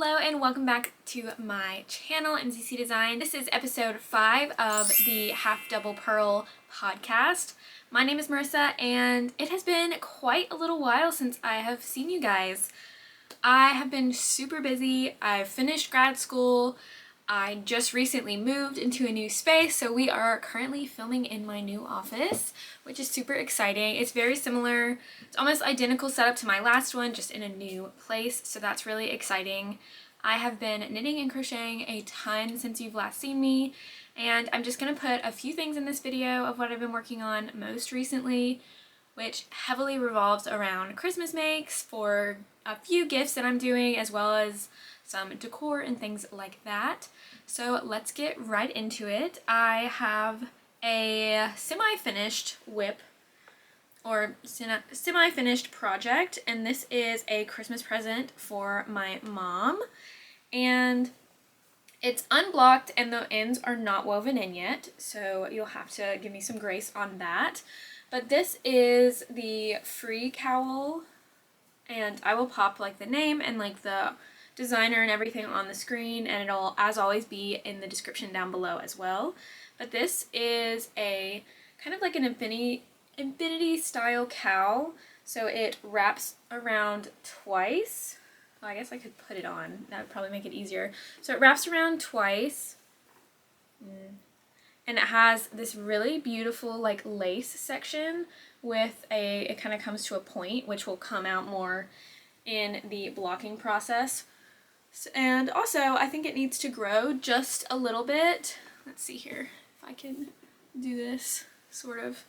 Hello and welcome back to my channel, MCC Design. This is episode 5 of the Half Double Purl podcast. My name is Marissa and it has been quite a little while since I have seen you guys. I have been super busy. I've finished grad school. I just recently moved into a new space, so we are currently filming in my new office, which is super exciting. It's very similar. It's almost identical setup to my last one, just in a new place, so that's really exciting. I have been knitting and crocheting a ton since you've last seen me, and I'm just going to put a few things in this video of what I've been working on most recently, which heavily revolves around Christmas makes for a few gifts that I'm doing, as well as some decor and things like that. So let's get right into it. I have a semi-finished whip or semi-finished project, and this is a Christmas present for my mom, and it's unblocked and the ends are not woven in yet, so you'll have to give me some grace on that. But this is the free cowl, and I will pop like the name and like the designer and everything on the screen, and it'll as always be in the description down below as well. But this is a kind of like an infinity style cowl, so it wraps around twice. Well, I guess I could put it on, that would probably make it easier. So it wraps around twice, and it has this really beautiful like lace section with it kind of comes to a point, which will come out more in the blocking process. And also, I think it needs to grow just a little bit. Let's see here if I can do this, sort of.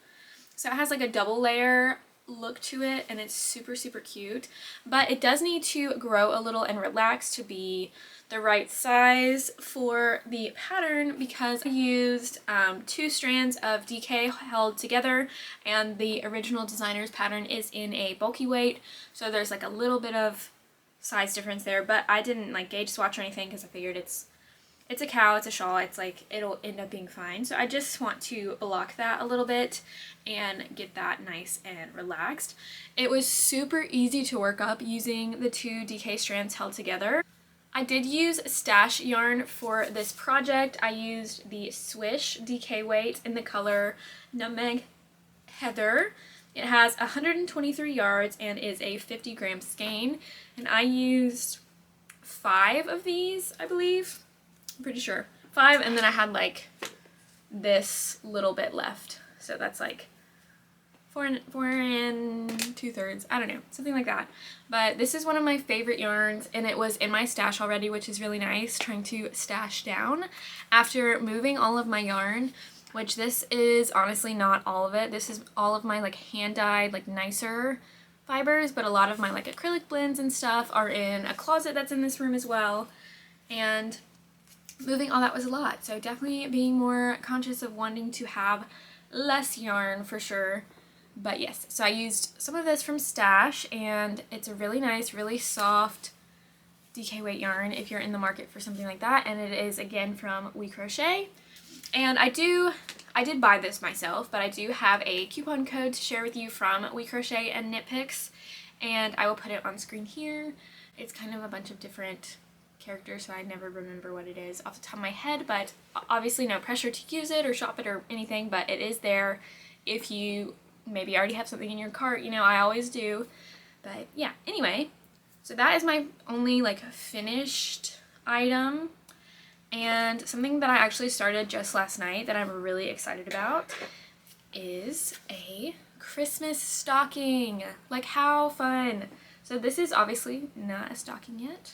So it has like a double layer look to it, and it's super, super cute. But it does need to grow a little and relax to be the right size for the pattern, because I used 2 strands of DK held together, and the original designer's pattern is in a bulky weight. So there's like a little bit of size difference there, but I didn't like gauge swatch or anything because I figured it's a cowl, it's a shawl, it's like it'll end up being fine. So I just want to block that a little bit and get that nice and relaxed. It was super easy to work up using the 2 DK strands held together. I did use stash yarn for this project. I used the Swish DK weight in the color Nutmeg Heather. It has 123 yards and is a 50-gram skein, and I used 5 of these, I believe. I'm pretty sure. 5, and then I had like this little bit left. So that's like 4 and 2/3. I don't know, something like that. But this is one of my favorite yarns, and it was in my stash already, which is really nice, trying to stash down after moving all of my yarn. Which this is honestly not all of it. This is all of my like hand-dyed, like nicer fibers, but a lot of my like acrylic blends and stuff are in a closet that's in this room as well. And moving all that was a lot. So definitely being more conscious of wanting to have less yarn for sure. But yes, so I used some of this from Stash, and it's a really nice, really soft DK weight yarn if you're in the market for something like that. And it is again from Crochet. And I did buy this myself, but I do have a coupon code to share with you from Crochet and Knit Picks, and I will put it on screen here. It's kind of a bunch of different characters, so I never remember what it is off the top of my head, but obviously no pressure to use it or shop it or anything, but it is there if you maybe already have something in your cart, you know, I always do. But yeah, anyway, so that is my only like finished item. And something that I actually started just last night that I'm really excited about is a Christmas stocking. Like, how fun. So this is obviously not a stocking yet.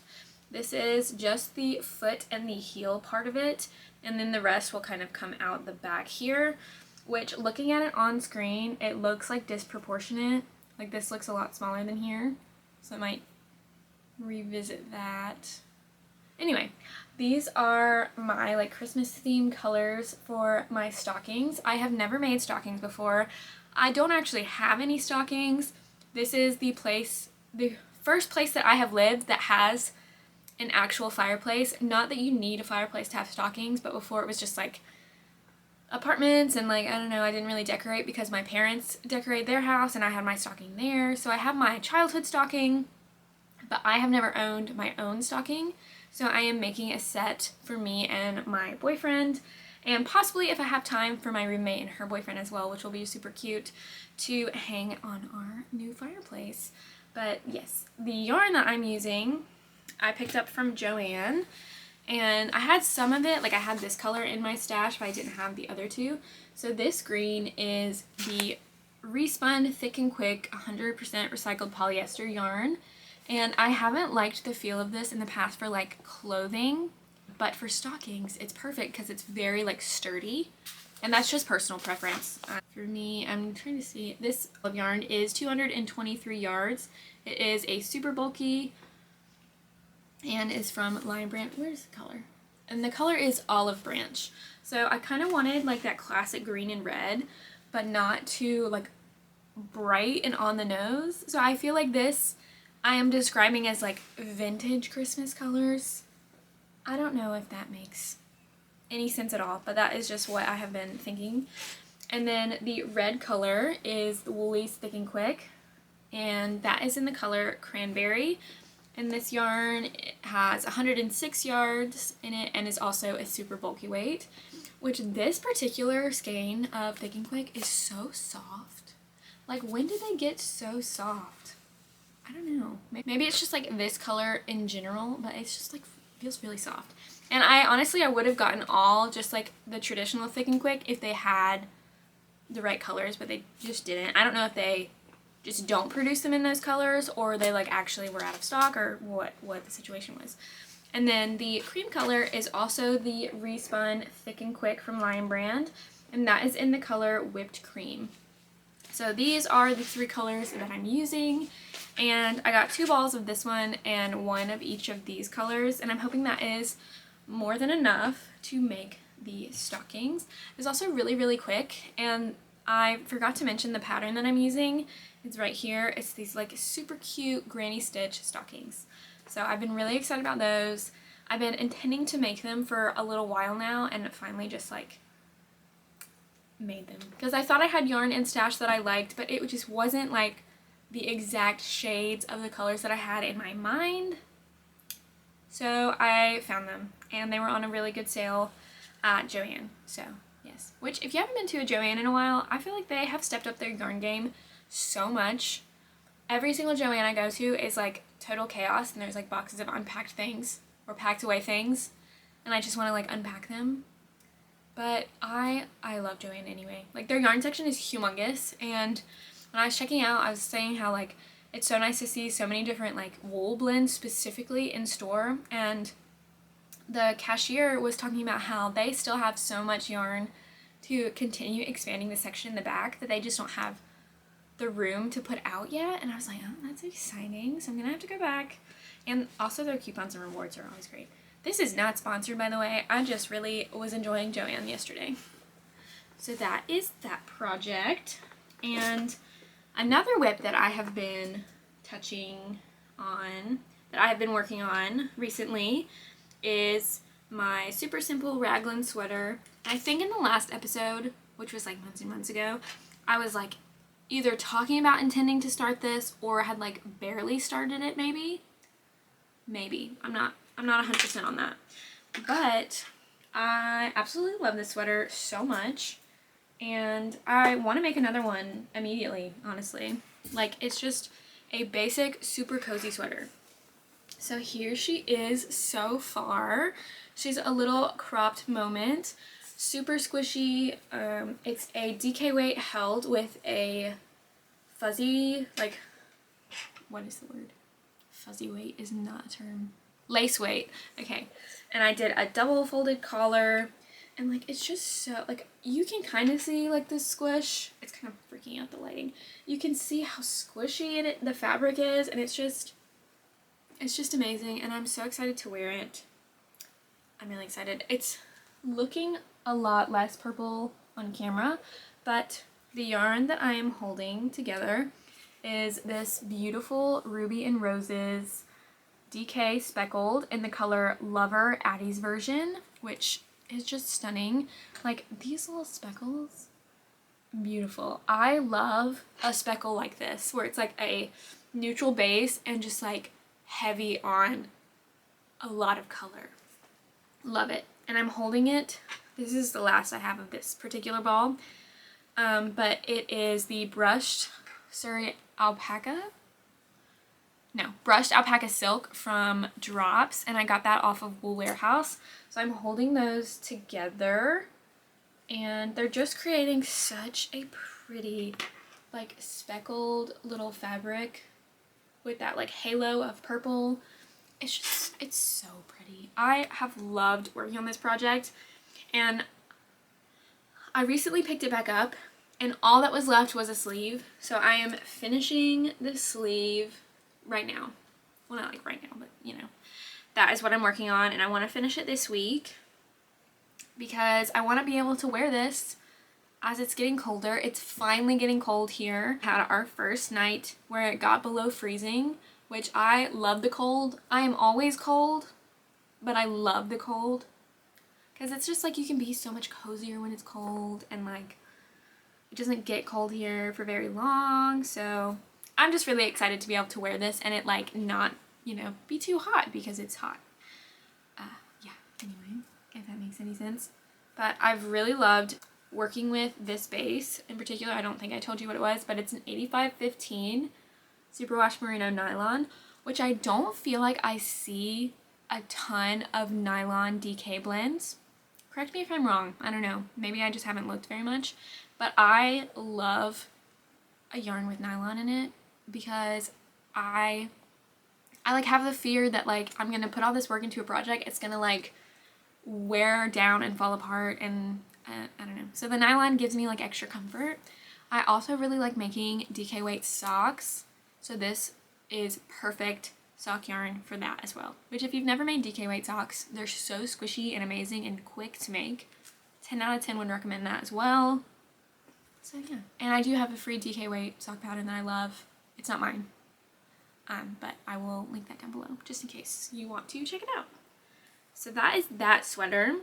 This is just the foot and the heel part of it, and then the rest will kind of come out the back here, which looking at it on screen, it looks like disproportionate. Like this looks a lot smaller than here, so I might revisit that. Anyway, these are my like Christmas themed colors for my stockings. I have never made stockings before. I don't actually have any stockings. This is the first place that I have lived that has an actual fireplace. Not that you need a fireplace to have stockings, but before it was just like apartments and like, I don't know, I didn't really decorate because my parents decorate their house and I had my stocking there. So I have my childhood stocking but I have never owned my own stocking, so I am making a set for me and my boyfriend, and possibly if I have time for my roommate and her boyfriend as well, which will be super cute, to hang on our new fireplace. But yes, the yarn that I'm using, I picked up from Joann, and I had some of it, like I had this color in my stash, but I didn't have the other two. So this green is the Respun Thick and Quick 100% recycled polyester yarn, and I haven't liked the feel of this in the past for like clothing, but for stockings it's perfect because it's very like sturdy, and that's just personal preference. For me, I'm trying to see, this yarn is 223 yards. It is a super bulky and is from Lion Branch. Where's the color? And the color is Olive Branch. So I kind of wanted like that classic green and red, but not too like bright and on the nose. So I feel like this I am describing as like vintage Christmas colors. I don't know if that makes any sense at all, but that is just what I have been thinking. And then the red color is the Woolies Thick and Quick, and that is in the color Cranberry. And this yarn has 106 yards in it and is also a super bulky weight, which this particular skein of Thick and Quick is so soft. Like, when did they get so soft? I don't know. Maybe it's just like this color in general, but it's just like feels really soft. And I would have gotten all just like the traditional Thick and Quick if they had the right colors, but they just didn't. I don't know if they just don't produce them in those colors, or they like actually were out of stock, or what the situation was. And then the cream color is also the Respun Thick and Quick from Lion Brand, and that is in the color Whipped Cream. So these are the three colors that I'm using, and I got 2 balls of this one and 1 of each of these colors, and I'm hoping that is more than enough to make the stockings. It's also really, really quick, and I forgot to mention the pattern that I'm using. It's right here. It's these like super cute granny stitch stockings. So I've been really excited about those. I've been intending to make them for a little while now, and finally just like made them. Because I thought I had yarn in stash that I liked, but it just wasn't like the exact shades of the colors that I had in my mind. So I found them, and they were on a really good sale at Joann. So yes, which if you haven't been to a Joann in a while, I feel like they have stepped up their yarn game so much. Every single Joann I go to is like total chaos, and there's like boxes of unpacked things or packed away things, and I just want to like unpack them. But I love Joann anyway. Like, their yarn section is humongous, and when I was checking out, I was saying how like it's so nice to see so many different like wool blends specifically in store, and the cashier was talking about how they still have so much yarn to continue expanding the section in the back that they just don't have the room to put out yet. And I was like, oh, that's exciting. So I'm gonna have to go back. And also their coupons and rewards are always great. This is not sponsored, by the way. I just really was enjoying Joann yesterday. So that is that project. And another whip that I have been touching on, that I have been working on recently, is my super simple raglan sweater. I think in the last episode, which was like months and months ago, I was like either talking about intending to start this or had like barely started it maybe. I'm not 100% on that. But I absolutely love this sweater so much, and I want to make another one immediately, honestly. Like, it's just a basic, super cozy sweater. So here she is so far. She's a little cropped moment. Super squishy. It's a DK weight held with a fuzzy, like, what is the word? Fuzzy weight is not a term. Lace weight. Okay. And I did a double folded collar, and like it's just so, like, you can kind of see like the squish. It's kind of freaking out the lighting. You can see how squishy the fabric is, and it's just amazing, and I'm so excited to wear it. I'm really excited. It's looking a lot less purple on camera, but the yarn that I am holding together is this beautiful Ruby and Roses DK speckled in the color Lover Addie's version, which is just stunning. Like, these little speckles, beautiful. I love a speckle like this, where it's like a neutral base and just like heavy on a lot of color. Love it. And I'm holding it. This is the last I have of this particular ball. But it is the brushed brushed alpaca silk from Drops, and I got that off of Wool Warehouse. So I'm holding those together, and they're just creating such a pretty, like, speckled little fabric with that like halo of purple. It's so pretty. I have loved working on this project, and I recently picked it back up, and all that was left was a sleeve. So I am finishing the sleeve right now. Well, not like right now, but you know, that is what I'm working on, and I want to finish it this week because I want to be able to wear this as it's getting colder. It's finally getting cold here. Had our first night where it got below freezing, which I love the cold. I am always cold, but I love the cold because it's just like you can be so much cozier when it's cold, and like it doesn't get cold here for very long. So I'm just really excited to be able to wear this and it like not, you know, be too hot because it's hot. Yeah, anyway, if that makes any sense. But I've really loved working with this base in particular. I don't think I told you what it was, but it's an 8515 superwash merino nylon, which I don't feel like I see a ton of nylon DK blends. Correct me if I'm wrong. I don't know. Maybe I just haven't looked very much. But I love a yarn with nylon in it because I like have the fear that like I'm gonna put all this work into a project, it's gonna like wear down and fall apart, and I don't know. So the nylon gives me like extra comfort. I also really like making DK weight socks, so this is perfect sock yarn for that as well. Which if you've never made DK weight socks, they're so squishy and amazing and quick to make. 10 out of 10 would recommend that as well. So yeah, and I do have a free DK weight sock pattern that I love. It's not mine, but I will link that down below just in case you want to check it out. So that is that sweater.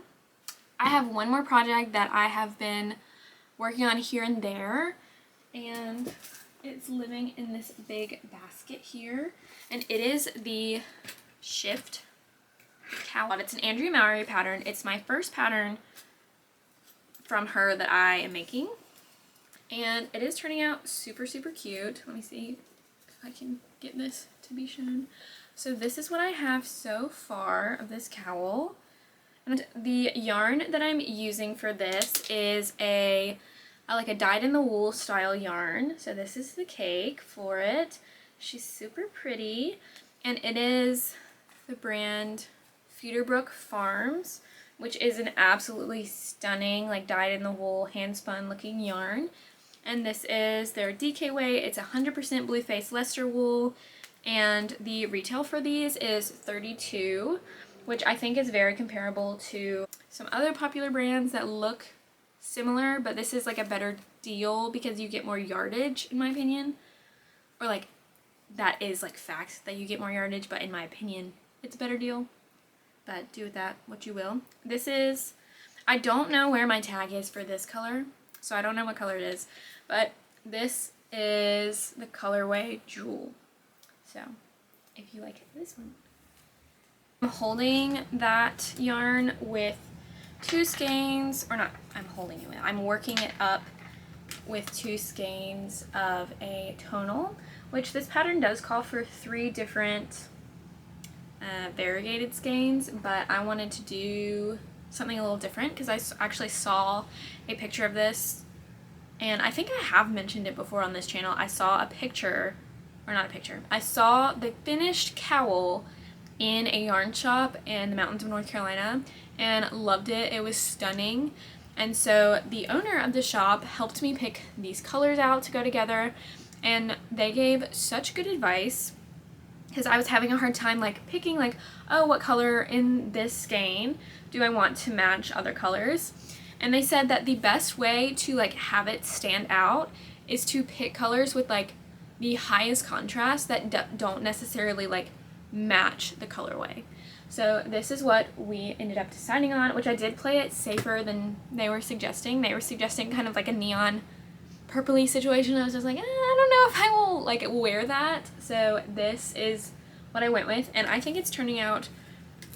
I have one more project that I have been working on here and there, and it's living in this big basket here, and it is the Shift Cowl. It's an Andrea Mowry pattern. It's my first pattern from her that I am making, and it is turning out super cute. Let me see if I can get this to be shown. So this is what I have so far of this cowl, and the yarn that I'm using for this is like a dyed in the wool style yarn. So this is the cake for it. She's super pretty, and it is the brand Feederbrook Farms, which is an absolutely stunning like dyed in the wool hand spun looking yarn. And this is their DK weight. It's 100% blue face Leicester wool, and the retail for these is $32, which I think is very comparable to some other popular brands that look similar, but this is like a better deal because you get more yardage, in my opinion. Or like, that is like fact that you get more yardage, but in my opinion it's a better deal. But do with that what you will. This is, I don't know where my tag is for this color, so I don't know what color it is, but this is the colorway Jewel. So if you like this one. I'm holding that yarn with two skeins, or not, I'm working it up with two skeins of a tonal, which this pattern does call for 3 different variegated skeins, but I wanted to do something a little different because I actually saw a picture of this, and I think I have mentioned it before on this channel. I saw a picture, or not a picture, I saw the finished cowl in a yarn shop in the mountains of North Carolina and loved it. It was stunning. And so the owner of the shop helped me pick these colors out to go together, and they gave such good advice because I was having a hard time like picking like, oh, what color in this skein do I want to match other colors? And they said that the best way to like have it stand out is to pick colors with like the highest contrast that don't necessarily like match the colorway. So this is what we ended up deciding on, which I did play it safer than they were suggesting. They were suggesting kind of like a neon purpley situation. I was just like, I don't know if I will like wear that. So this is what I went with, and I think it's turning out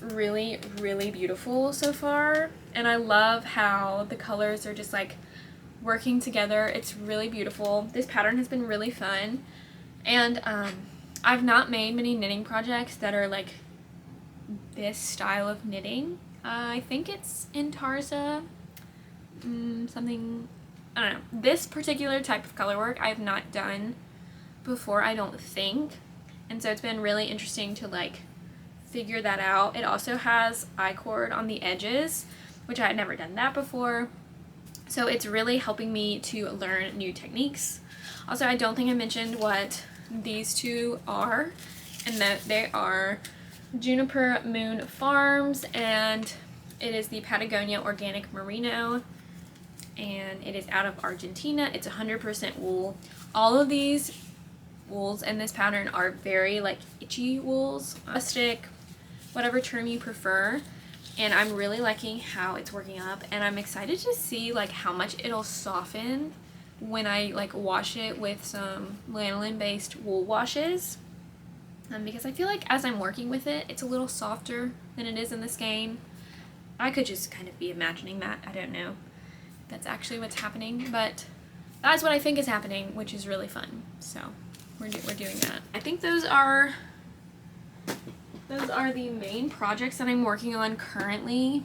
really, really beautiful so far. And I love how the colors are just like working together. It's really beautiful. This pattern has been really fun, and I've not made many knitting projects that are like this style of knitting. I think it's in Tarza, something, I don't know. This particular type of color work I have not done before, I don't think, and so it's been really interesting to like figure that out. It also has I-cord on the edges, which I had never done that before, so it's really helping me to learn new techniques. Also, I don't think I mentioned what these two are, and that they are Juniper Moon Farms, and it is the Patagonia Organic Merino, and it is out of Argentina. It's 100% wool. All of these wools in this pattern are very like itchy wools, rustic, whatever term you prefer, and I'm really liking how it's working up, and I'm excited to see like how much it'll soften when I like wash it with some lanolin based wool washes, because I feel like as I'm working with it, it's a little softer than it is in the skein. I could just kind of be imagining that. I don't know if that's actually what's happening, but that's what I think is happening, which is really fun. So we're doing that. I think those are the main projects that I'm working on currently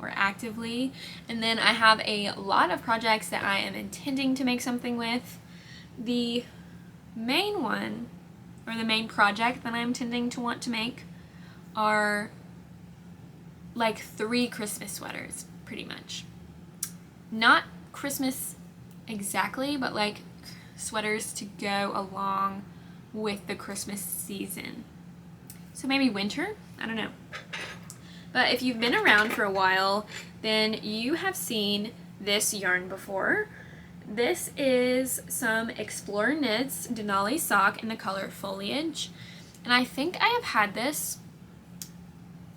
or actively, and then I have a lot of projects that I am intending to make something with. The main one, or the main project that I'm intending to want to make, are like 3 Christmas sweaters, pretty much. Not Christmas exactly, but like sweaters to go along with the Christmas season. So maybe winter? I don't know. But if you've been around for a while, then you have seen this yarn before. This is some Explorer Knits Denali sock in the color Foliage. And I think I have had this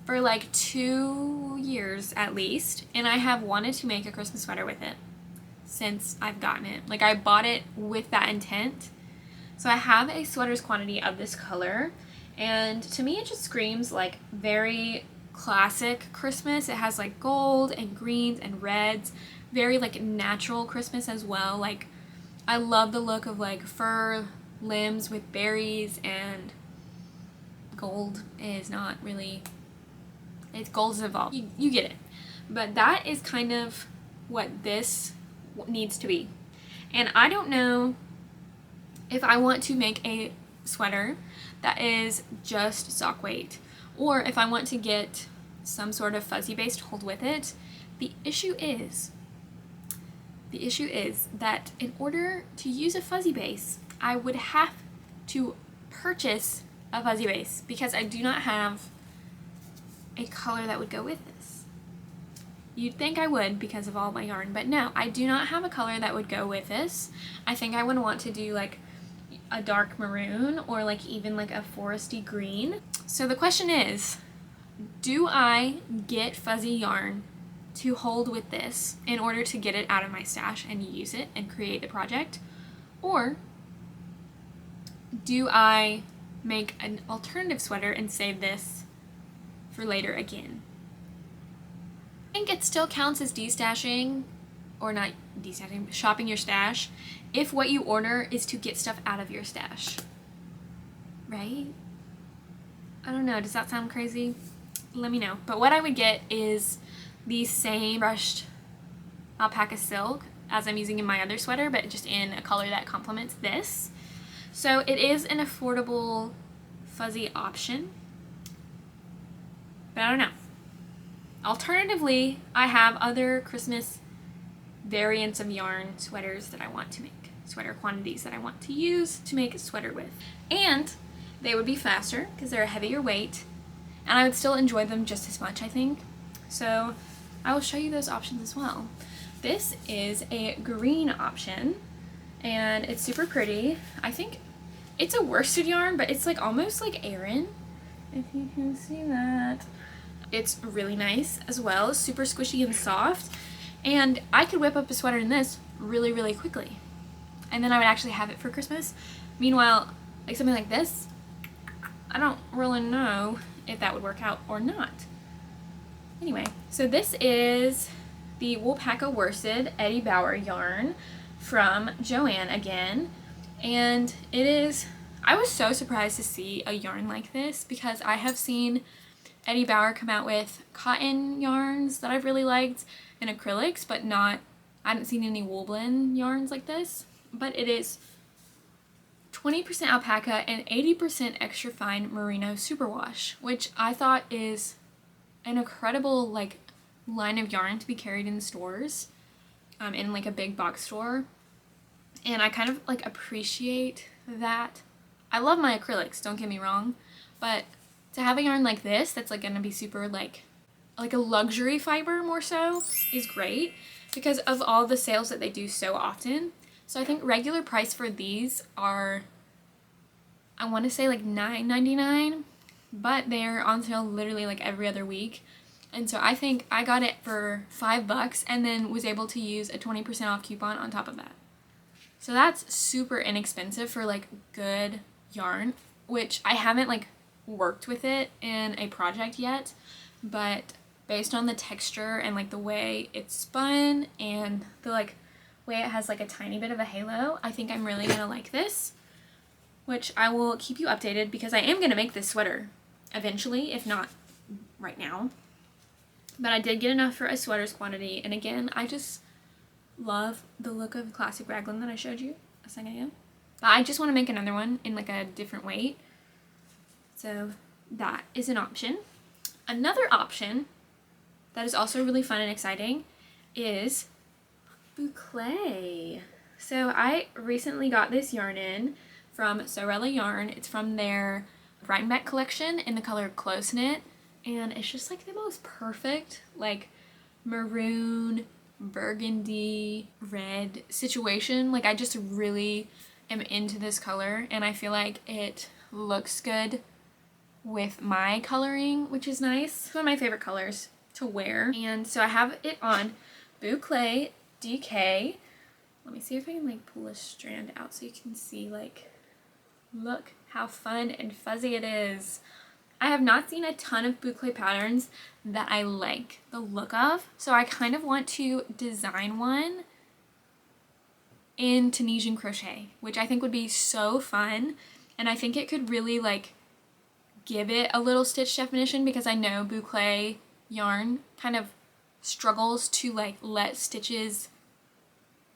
for like 2 years at least. And I have wanted to make a Christmas sweater with it since I've gotten it. Like, I bought it with that intent. So I have a sweater's quantity of this color. And to me, it just screams like very classic Christmas. It has like gold and greens and reds, very like natural Christmas as well. Like, I love the look of like fur limbs with berries, and gold is not really, it's gold is involved. You get it. But that is kind of what this needs to be. And I don't know if I want to make a sweater that is just sock weight, or if I want to get some sort of fuzzy base to hold with it. The issue is that in order to use a fuzzy base, I would have to purchase a fuzzy base, because I do not have a color that would go with this. You'd think I would because of all my yarn, but no, I do not have a color that would go with this. I think I would want to do like a dark maroon, or like even like a foresty green. So the question is, do I get fuzzy yarn to hold with this in order to get it out of my stash and use it and create the project? Or do I make an alternative sweater and save this for later again? I think it still counts as destashing, or not destashing, shopping your stash, if what you order is to get stuff out of your stash, right? I don't know, does that sound crazy? Let me know. But what I would get is the same brushed alpaca silk as I'm using in my other sweater, but just in a color that complements this. So it is an affordable fuzzy option, but I don't know. Alternatively, I have other Christmas variants of yarn sweaters that I want to make, sweater quantities that I want to use to make a sweater with. And they would be faster because they're a heavier weight, and I would still enjoy them just as much, I think. So I will show you those options as well. This is a green option, and it's super pretty. I think it's a worsted yarn, but it's like almost like Aran, if you can see that. It's really nice as well, super squishy and soft, and I could whip up a sweater in this really, really quickly, and then I would actually have it for Christmas. Meanwhile, like something like this, I don't really know if that would work out or not. Anyway, so this is the Woolpaca Worsted Eddie Bauer yarn from Joann again, and it is, I was so surprised to see a yarn like this because I have seen Eddie Bauer come out with cotton yarns that I've really liked and acrylics, but not, I haven't seen any wool blend yarns like this. But it is 20% alpaca and 80% extra fine merino superwash, which I thought is an incredible like line of yarn to be carried in stores, in like a big box store. And I kind of like appreciate that. I love my acrylics, don't get me wrong, but to have a yarn like this that's like gonna be super like a luxury fiber more so is great because of all the sales that they do so often. So I think regular price for these are, I want to say like $9.99, but they're on sale literally like every other week. And so I think I got it for $5 and then was able to use a 20% off coupon on top of that. So that's super inexpensive for like good yarn, which I haven't like worked with it in a project yet, but based on the texture and like the way it's spun and the like way it has like a tiny bit of a halo, I think I'm really gonna like this, which I will keep you updated because I am gonna make this sweater eventually, if not right now. But I did get enough for a sweater's quantity, and again, I just love the look of classic raglan that I showed you a second ago. But I just want to make another one in like a different weight, so that is an option. Another option that is also really fun and exciting is Bclay. So I recently got this yarn in from Sorella Yarn. It's from their Rhinebeck collection in the color Close Knit, and it's just like the most perfect like maroon, burgundy, red situation. Like I just really am into this color, and I feel like it looks good with my coloring, which is nice. It's one of my favorite colors to wear. And so I have it on Bclay DK. Let me see if I can like pull a strand out so you can see like, look how fun and fuzzy it is. I have not seen a ton of Bclay patterns that I like the look of, so I kind of want to design one in Tunisian crochet, which I think would be so fun, and I think it could really like give it a little stitch definition because I know Bclay yarn kind of struggles to like let stitches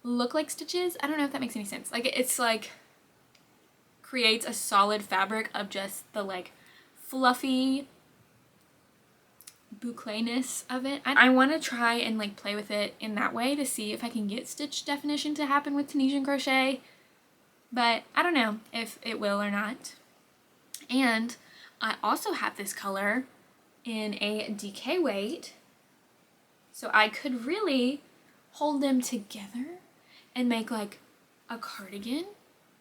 look like stitches. I don't know if that makes any sense. Like it's like creates a solid fabric of just the like fluffy Bclay-ness of it. I want to try and like play with it in that way to see if I can get stitch definition to happen with Tunisian crochet, but I don't know if it will or not. And I also have this color in a DK weight, so I could really hold them together and make like a cardigan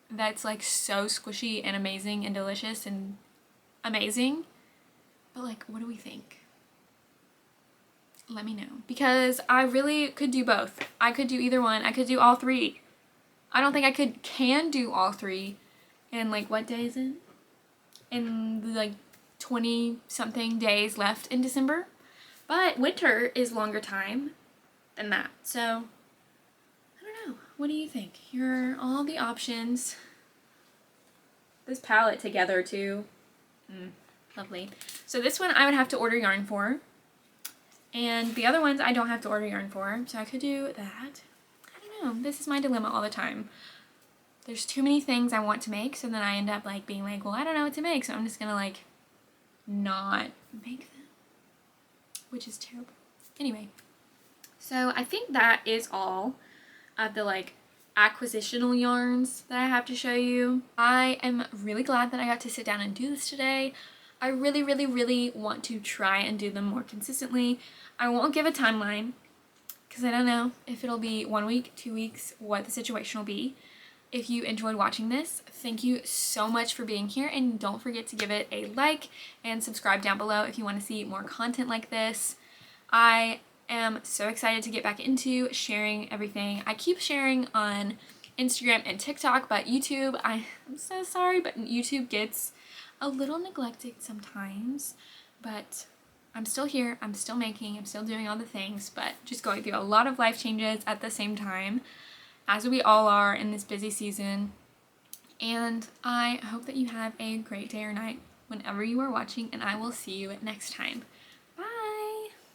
that's like so squishy and amazing and delicious and amazing. But like, what do we think? Let me know, because I really could do both. I could do either one. I could do all three. I don't think I can do all three in like, what day is it? In like 20 something days left in December, but winter is longer time than that. So I don't know, what do you think? Here are all the options. This palette together too, lovely. So this one I would have to order yarn for, and the other ones I don't have to order yarn for, so I could do that. I don't know, this is my dilemma all the time. There's too many things I want to make, so then I end up like being like, well, I don't know what to make, so I'm just gonna like not make them, which is terrible. Anyway, so I think that is all of the like acquisitional yarns that I have to show you. I am really glad that I got to sit down and do this today. I really, really, really want to try and do them more consistently. I won't give a timeline because I don't know if it'll be 1 week, 2 weeks, what the situation will be. If you enjoyed watching this, thank you so much for being here, and don't forget to give it a like and subscribe down below if you want to see more content like this. I am so excited to get back into sharing everything. I keep sharing on Instagram and TikTok, but YouTube, I'm so sorry, but YouTube gets a little neglected sometimes, but I'm still here, I'm still making, I'm still doing all the things, but just going through a lot of life changes at the same time, as we all are in this busy season. And I hope that you have a great day or night whenever you are watching, and I will see you next time.